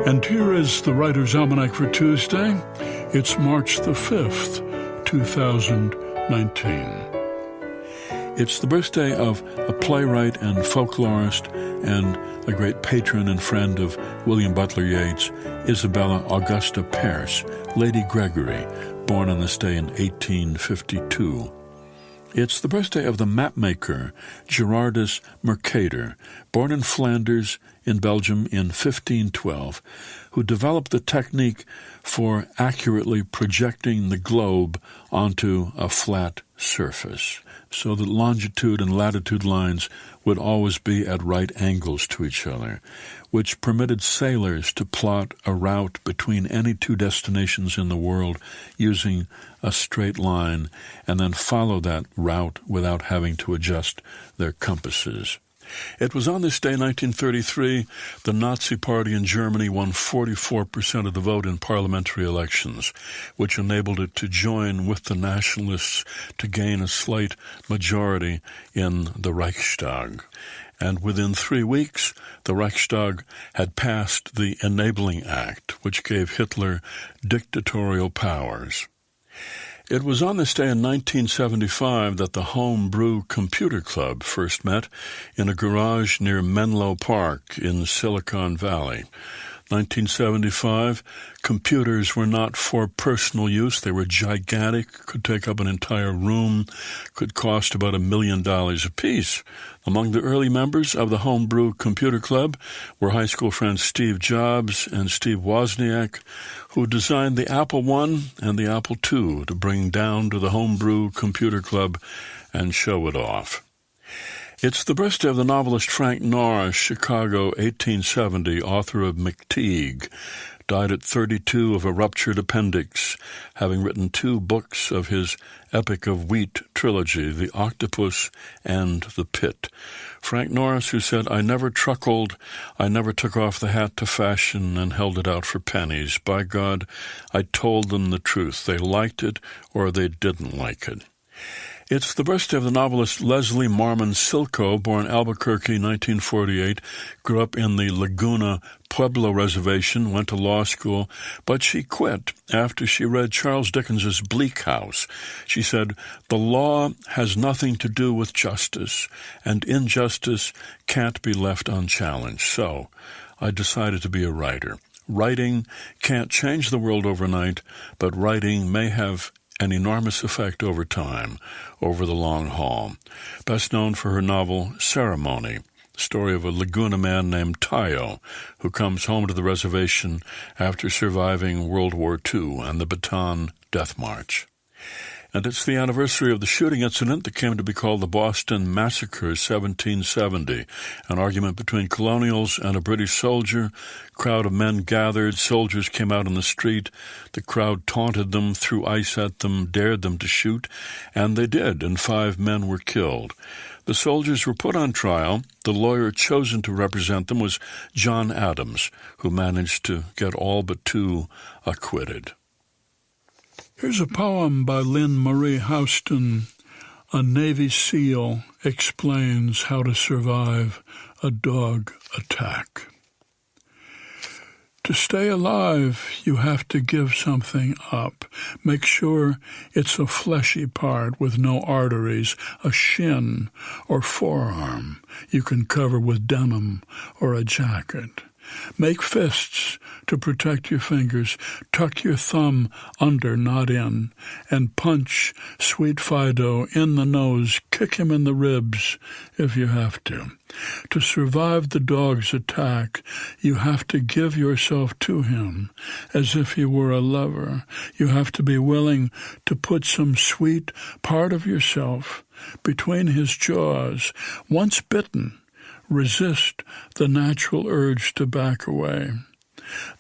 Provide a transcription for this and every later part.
And here is the Writer's Almanac for Tuesday. It's March the 5th, 2019. It's the birthday of a playwright and folklorist and a great patron and friend of William Butler Yeats, Isabella Augusta Pearce, Lady Gregory, born on this day in 1852. It's the birthday of the mapmaker Gerardus Mercator, born in Flanders in Belgium in 1512, who developed the technique for accurately projecting the globe onto a flat surface, so that longitude and latitude lines would always be at right angles to each other, which permitted sailors to plot a route between any two destinations in the world using a straight line and then follow that route without having to adjust their compasses. It was on this day, 1933, the Nazi Party in Germany won 44% of the vote in parliamentary elections, which enabled it to join with the nationalists to gain a slight majority in the Reichstag. And within 3 weeks, the Reichstag had passed the Enabling Act, which gave Hitler dictatorial powers. It was on this day in 1975 that the Home Brew Computer Club first met in a garage near Menlo Park in Silicon Valley. 1975, computers were not for personal use. They were gigantic, could take up an entire room, could cost about $1 million apiece. Among the early members of the Homebrew Computer Club were high school friends Steve Jobs and Steve Wozniak, who designed the Apple I and the Apple II to bring down to the Homebrew Computer Club and show it off. It's the birthday of the novelist Frank Norris, Chicago, 1870, author of McTeague, died at 32 of a ruptured appendix, having written 2 books of his Epic of Wheat trilogy, The Octopus and The Pit. Frank Norris, who said, "I never truckled, I never took off the hat to fashion and held it out for pennies. By God, I told them the truth. They liked it or they didn't like it." It's the birthday of the novelist Leslie Marmon Silko, born Albuquerque, 1948, grew up in the Laguna Pueblo Reservation, went to law school, but she quit after she read Charles Dickens's Bleak House. She said, "The law has nothing to do with justice, and injustice can't be left unchallenged. So I decided to be a writer. Writing can't change the world overnight, but writing may have an enormous effect over time, over the long haul." Best known for her novel Ceremony, story of a Laguna man named Tayo, who comes home to the reservation after surviving World War II and the Bataan Death March. And it's the anniversary of the shooting incident that came to be called the Boston Massacre, 1770, an argument between colonials and a British soldier. Crowd of men gathered, soldiers came out on the street, the crowd taunted them, threw ice at them, dared them to shoot, and they did, and 5 men were killed. The soldiers were put on trial. The lawyer chosen to represent them was John Adams, who managed to get all but 2 acquitted. Here's a poem by Lynn Marie Houston. A Navy SEAL explains how to survive a dog attack. To stay alive, you have to give something up. Make sure it's a fleshy part with no arteries, a shin or forearm you can cover with denim or a jacket. Make fists to protect your fingers. Tuck your thumb under, not in, and punch Sweet Fido in the nose. Kick him in the ribs if you have to. To survive the dog's attack, you have to give yourself to him as if he were a lover. You have to be willing to put some sweet part of yourself between his jaws. Once bitten, resist the natural urge to back away.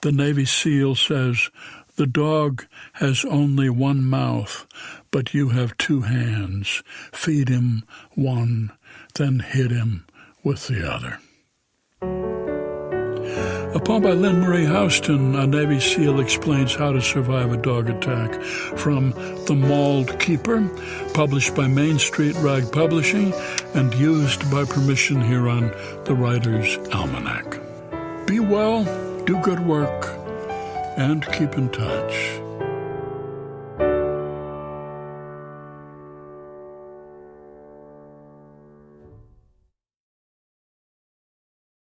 The Navy SEAL says, the dog has only one mouth, but you have 2 hands. Feed him one, then hit him with the other. A poem by Lynn Marie Houston, a Navy SEAL explains how to survive a dog attack, from The Mauled Keeper, published by Main Street Rag Publishing and used by permission here on the Writer's Almanac. Be well, do good work, and keep in touch.